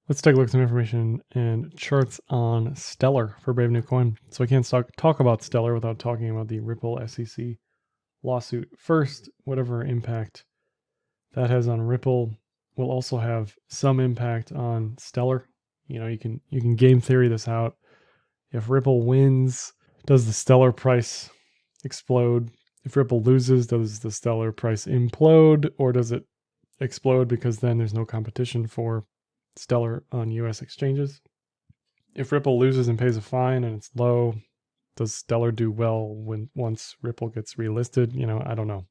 Let's take a look at some information and charts on Stellar for BraveNewCoin. So I can't talk about Stellar without talking about the Ripple SEC lawsuit. First, whatever impact that has on Ripple will also have some impact on Stellar. You know, you can game theory this out. If Ripple wins, does the Stellar price explode? If Ripple loses, does the Stellar price implode, or does it explode because then there's no competition for Stellar on US exchanges? If Ripple loses and pays a fine and it's low, does Stellar do well once Ripple gets relisted? You know, I don't know.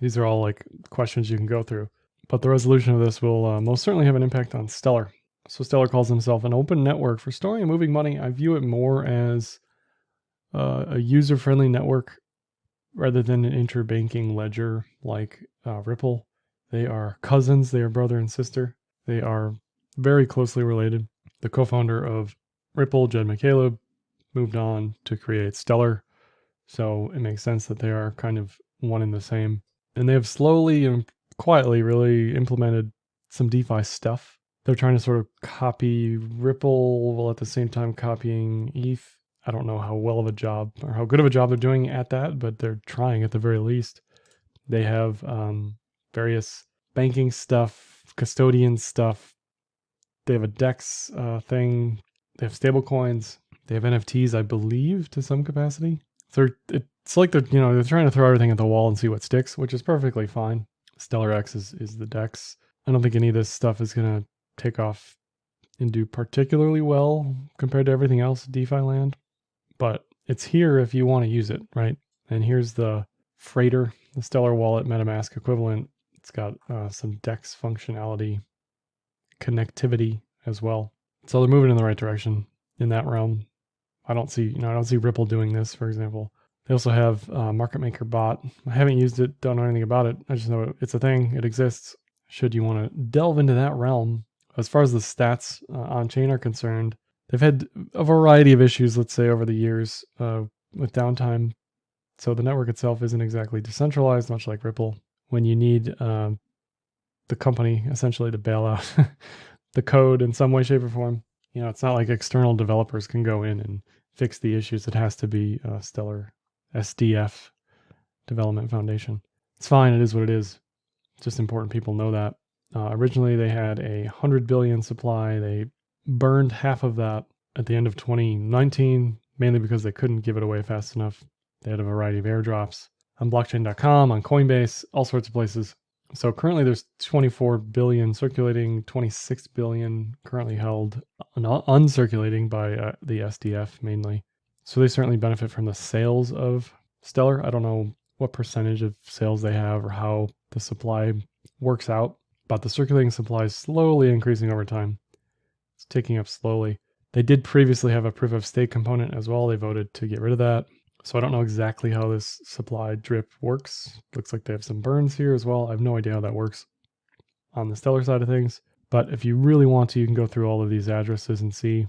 These are all like questions you can go through. But the resolution of this will most certainly have an impact on Stellar. So Stellar calls himself an open network for storing and moving money. I view it more as a user-friendly network rather than an interbanking ledger like Ripple. They are cousins. They are brother and sister. They are very closely related. The co-founder of Ripple, Jed McCaleb, moved on to create Stellar. So it makes sense that they are kind of one and the same. And they have slowly and quietly really implemented some DeFi stuff. They're trying to sort of copy Ripple while at the same time copying ETH. I don't know how well of a job or how good of a job they're doing at that, but they're trying at the very least. They have various banking stuff, custodian stuff. They have a DEX thing. They have stable coins. They have NFTs, I believe, to some capacity. So it's like they're trying to throw everything at the wall and see what sticks, which is perfectly fine. Stellar X is the DEX. I don't think any of this stuff is going to take off and do particularly well compared to everything else in DeFi land, but it's here if you want to use it, right? And here's the freighter, the Stellar Wallet MetaMask equivalent. It's got some DEX functionality, connectivity as well. So they're moving in the right direction in that realm. I don't see Ripple doing this, for example. They also have Market Maker bot. I haven't used it, don't know anything about it. I just know it's a thing, it exists. Should you want to delve into that realm, as far as the stats on chain are concerned, they've had a variety of issues, let's say, over the years with downtime. So the network itself isn't exactly decentralized, much like Ripple. When you need the company essentially to bail out the code in some way, shape, or form, you know, it's not like external developers can go in and fix the issues. It has to be Stellar SDF Development Foundation. It's fine. It is what it is. It's just important people know that. Originally, they had 100 billion supply. They burned half of that at the end of 2019, mainly because they couldn't give it away fast enough. They had a variety of airdrops on blockchain.com, on Coinbase, all sorts of places. So currently there's 24 billion circulating, 26 billion currently held, uncirculating by the SDF mainly. So they certainly benefit from the sales of Stellar. I don't know what percentage of sales they have or how the supply works out, but the circulating supply is slowly increasing over time. It's ticking up slowly. They did previously have a proof of stake component as well. They voted to get rid of that. So I don't know exactly how this supply drip works. Looks like they have some burns here as well. I have no idea how that works on the Stellar side of things. But if you really want to, you can go through all of these addresses and see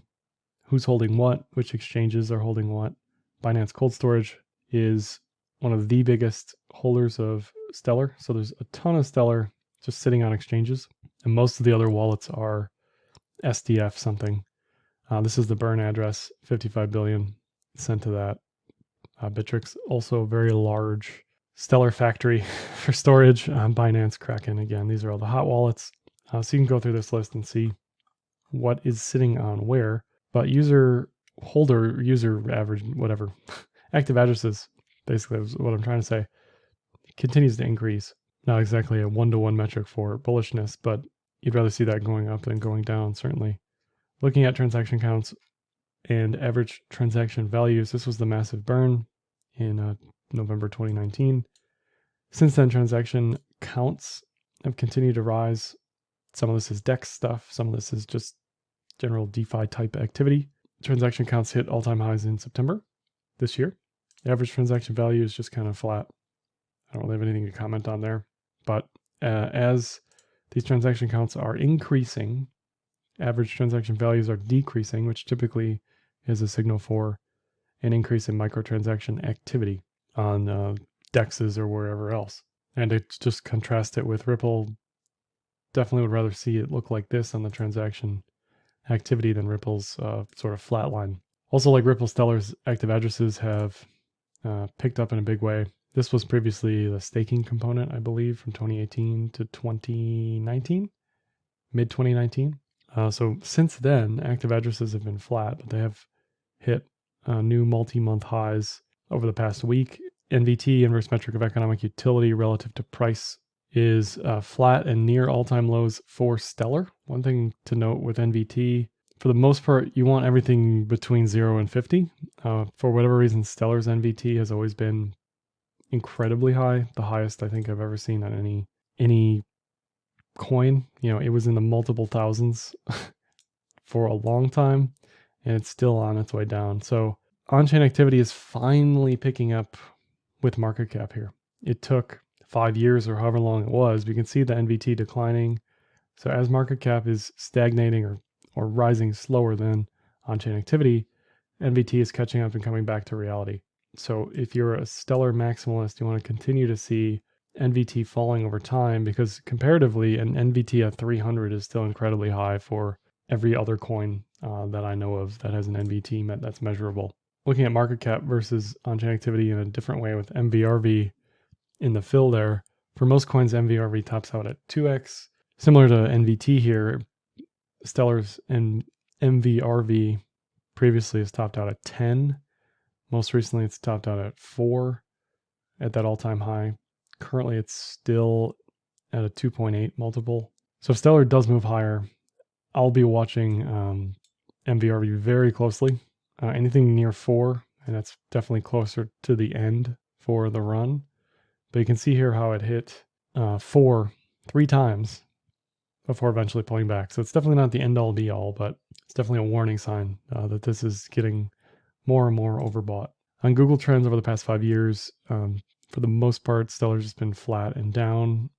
who's holding what, which exchanges are holding what. Binance Cold Storage is one of the biggest holders of Stellar. So there's a ton of Stellar just sitting on exchanges. And most of the other wallets are SDF something. This is the burn address, 55 billion sent to that. Bittrex, also a very large Stellar factory for storage. Binance, Kraken, again, these are all the hot wallets. So you can go through this list and see what is sitting on where. But user average, whatever, active addresses, basically is what I'm trying to say, continues to increase. Not exactly a one-to-one metric for bullishness, but you'd rather see that going up than going down, certainly. Looking at transaction counts and average transaction values, this was the massive burn in November 2019. Since then, transaction counts have continued to rise. Some of this is DEX stuff. Some of this is just general DeFi type activity. Transaction counts hit all-time highs in September this year. The average transaction value is just kind of flat. I don't really have anything to comment on there. But as these transaction counts are increasing, average transaction values are decreasing, which typically is a signal for an increase in microtransaction activity on DEXs or wherever else. And to just contrast it with Ripple, definitely would rather see it look like this on the transaction activity than Ripple's sort of flat line. Also, like Ripple Stellar's active addresses have picked up in a big way. This was previously the staking component, I believe, from 2018 to 2019, mid 2019. So since then, active addresses have been flat, but they have hit new multi-month highs over the past week. NVT, inverse metric of economic utility relative to price, is flat and near all-time lows for Stellar. One thing to note with NVT, for the most part, you want everything between 0 and 50. For whatever reason, Stellar's NVT has always been incredibly high, the highest I think I've ever seen on any coin. You know, it was in the multiple thousands for a long time, and it's still on its way down. So on-chain activity is finally picking up with market cap here. It took 5 years or however long it was. We can see the NVT declining. So as market cap is stagnating or rising slower than on-chain activity, NVT is catching up and coming back to reality. So if you're a Stellar maximalist, you want to continue to see NVT falling over time, because comparatively, an NVT at 300 is still incredibly high for every other coin that I know of that has an NVT that's measurable. Looking at market cap versus on-chain activity in a different way with MVRV in the fill there, for most coins, MVRV tops out at 2x. Similar to NVT here, Stellar's and MVRV previously has topped out at 10. Most recently, it's topped out at 4 at that all-time high. Currently, it's still at a 2.8 multiple. So if Stellar does move higher, I'll be watching MVRV very closely. Anything near 4, and that's definitely closer to the end for the run. But you can see here how it hit 4 3 times before eventually pulling back. So it's definitely not the end-all be-all, but it's definitely a warning sign that this is getting more and more overbought. On Google Trends over the past 5 years, for the most part, Stellar's just been flat and down.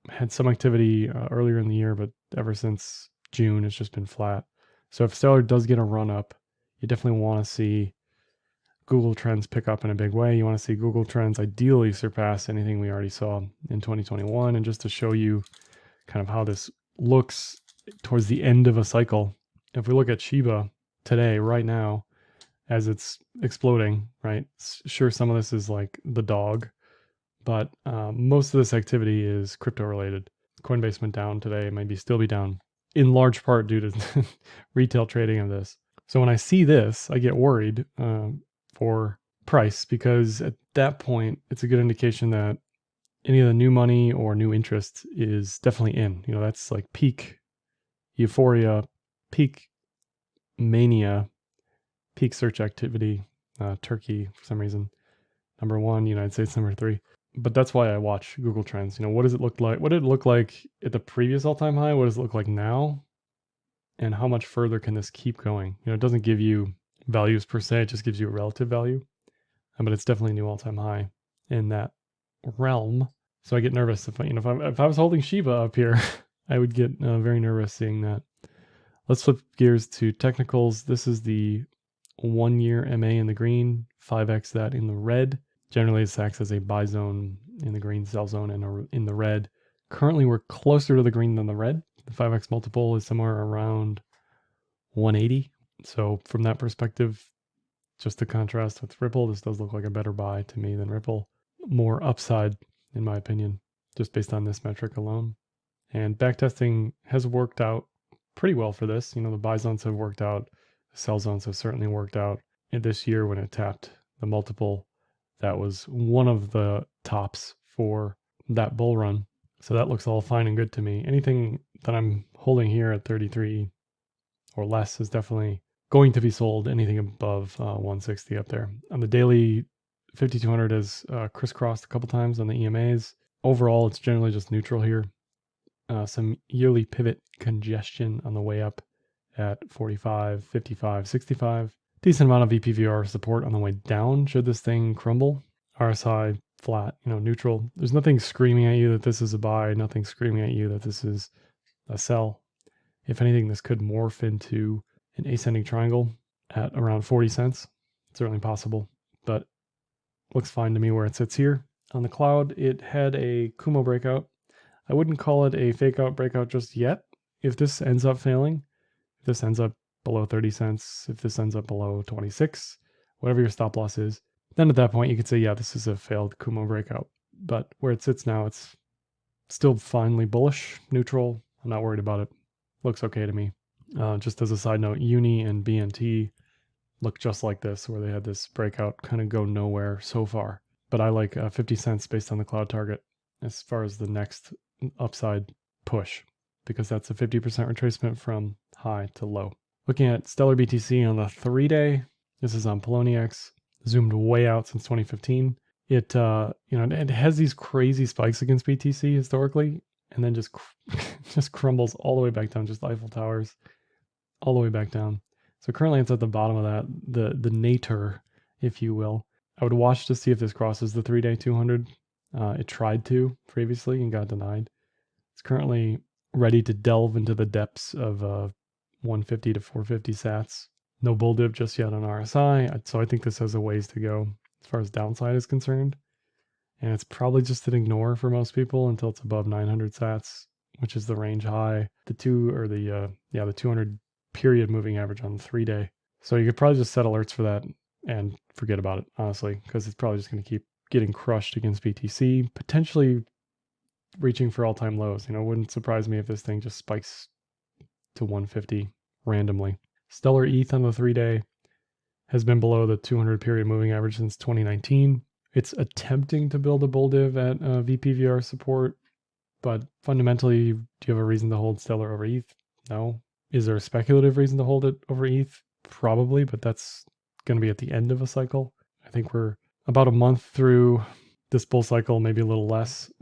Had some activity earlier in the year, but ever since June, it's just been flat. So if Stellar does get a run up, you definitely want to see Google Trends pick up in a big way. You want to see Google Trends ideally surpass anything we already saw in 2021. And just to show you kind of how this looks towards the end of a cycle, if we look at Shiba today, right now, as it's exploding, right? Sure, some of this is like the dog, but most of this activity is crypto related. Coinbase went down today, maybe still be down, in large part due to retail trading of this. So when I see this, I get worried for price, because at that point, it's a good indication that any of the new money or new interest is definitely in. You know, that's like peak euphoria, peak mania, peak search activity. Turkey, for some reason, number 1, United States number 3. But that's why I watch Google Trends. You know, what does it look like? What did it look like at the previous all-time high? What does it look like now? And how much further can this keep going? You know, it doesn't give you values per se, it just gives you a relative value. But it's definitely a new all-time high in that realm. So I get nervous if I was holding Shiba up here, I would get very nervous seeing that. Let's flip gears to technicals. This is the 1-year MA in the green, 5x that in the red. Generally, this acts as a buy zone in the green, sell zone in the red. Currently, we're closer to the green than the red. The 5x multiple is somewhere around 180. So from that perspective, just to contrast with Ripple, this does look like a better buy to me than Ripple. More upside, in my opinion, just based on this metric alone. And backtesting has worked out pretty well for this. You know, the buy zones have worked out. The sell zones have certainly worked out. And this year when it tapped the multiple, that was one of the tops for that bull run. So that looks all fine and good to me. Anything that I'm holding here at 33 or less is definitely going to be sold. Anything above 160 up there. On the daily, 5200 has crisscrossed a couple times on the EMAs. Overall, it's generally just neutral here. Some yearly pivot congestion on the way up at 45, 55, 65. Decent amount of VPVR support on the way down should this thing crumble. RSI flat, you know, neutral. There's nothing screaming at you that this is a buy, nothing screaming at you that this is a sell. If anything, this could morph into an ascending triangle at around 40 cents. It's certainly possible, but looks fine to me where it sits here. On the cloud, it had a Kumo breakout. I wouldn't call it a fake out breakout just yet. If this ends up failing, if this ends up below 30 cents, if this ends up below 26, whatever your stop loss is, then at that point you could say, yeah, this is a failed Kumo breakout. But where it sits now, it's still finely bullish, neutral. I'm not worried about it. Looks okay to me. Just as a side note, Uni and BNT look just like this, where they had this breakout kind of go nowhere so far. But I like 50 cents based on the cloud target as far as the next upside push, because that's a 50% retracement from high to low. Looking at Stellar BTC on the 3-day, this is on Poloniex, zoomed way out since 2015. It it has these crazy spikes against BTC historically, and then just crumbles all the way back down, just Eiffel Towers, all the way back down. So currently it's at the bottom of that, the nadir, if you will. I would watch to see if this crosses the 3-day 200. It tried to previously and got denied. It's currently ready to delve into the depths of 150 to 450 sats. No bull dip just yet on RSI, so I think this has a ways to go as far as downside is concerned. And it's probably just an ignore for most people until it's above 900 sats, which is the range high. The 200 period moving average on the 3-day. So you could probably just set alerts for that and forget about it, honestly, because it's probably just going to keep getting crushed against BTC, potentially reaching for all-time lows. It wouldn't surprise me if this thing just spikes to 150 randomly. Stellar ETH on the 3-day has been below the 200 period moving average since 2019. It's attempting to build a bull div at VPVR support, but fundamentally, do you have a reason to hold Stellar over ETH? No. Is there a speculative reason to hold it over ETH? Probably, but that's going to be at the end of a cycle. I think we're about a month through this bull cycle, maybe a little less,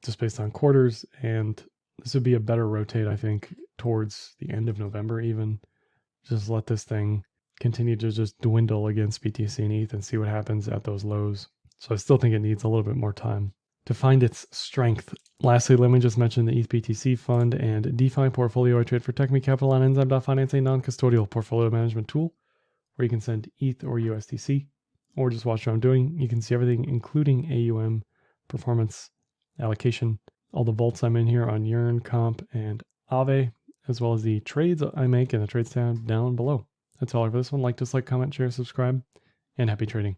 just based on quarters, and this would be a better rotate, I think, towards the end of November even. Just let this thing continue to just dwindle against BTC and ETH and see what happens at those lows. So I still think it needs a little bit more time to find its strength. Lastly, let me just mention the ETH BTC fund and DeFi portfolio I trade for Techme Capital on Enzyme.finance, a non-custodial portfolio management tool where you can send ETH or USDC or just watch what I'm doing. You can see everything, including AUM, performance, allocation, all the vaults I'm in here on Yearn, Comp, and Aave, as well as the trades I make in the trades tab down below. That's all for this one. Like, dislike, comment, share, subscribe, and happy trading.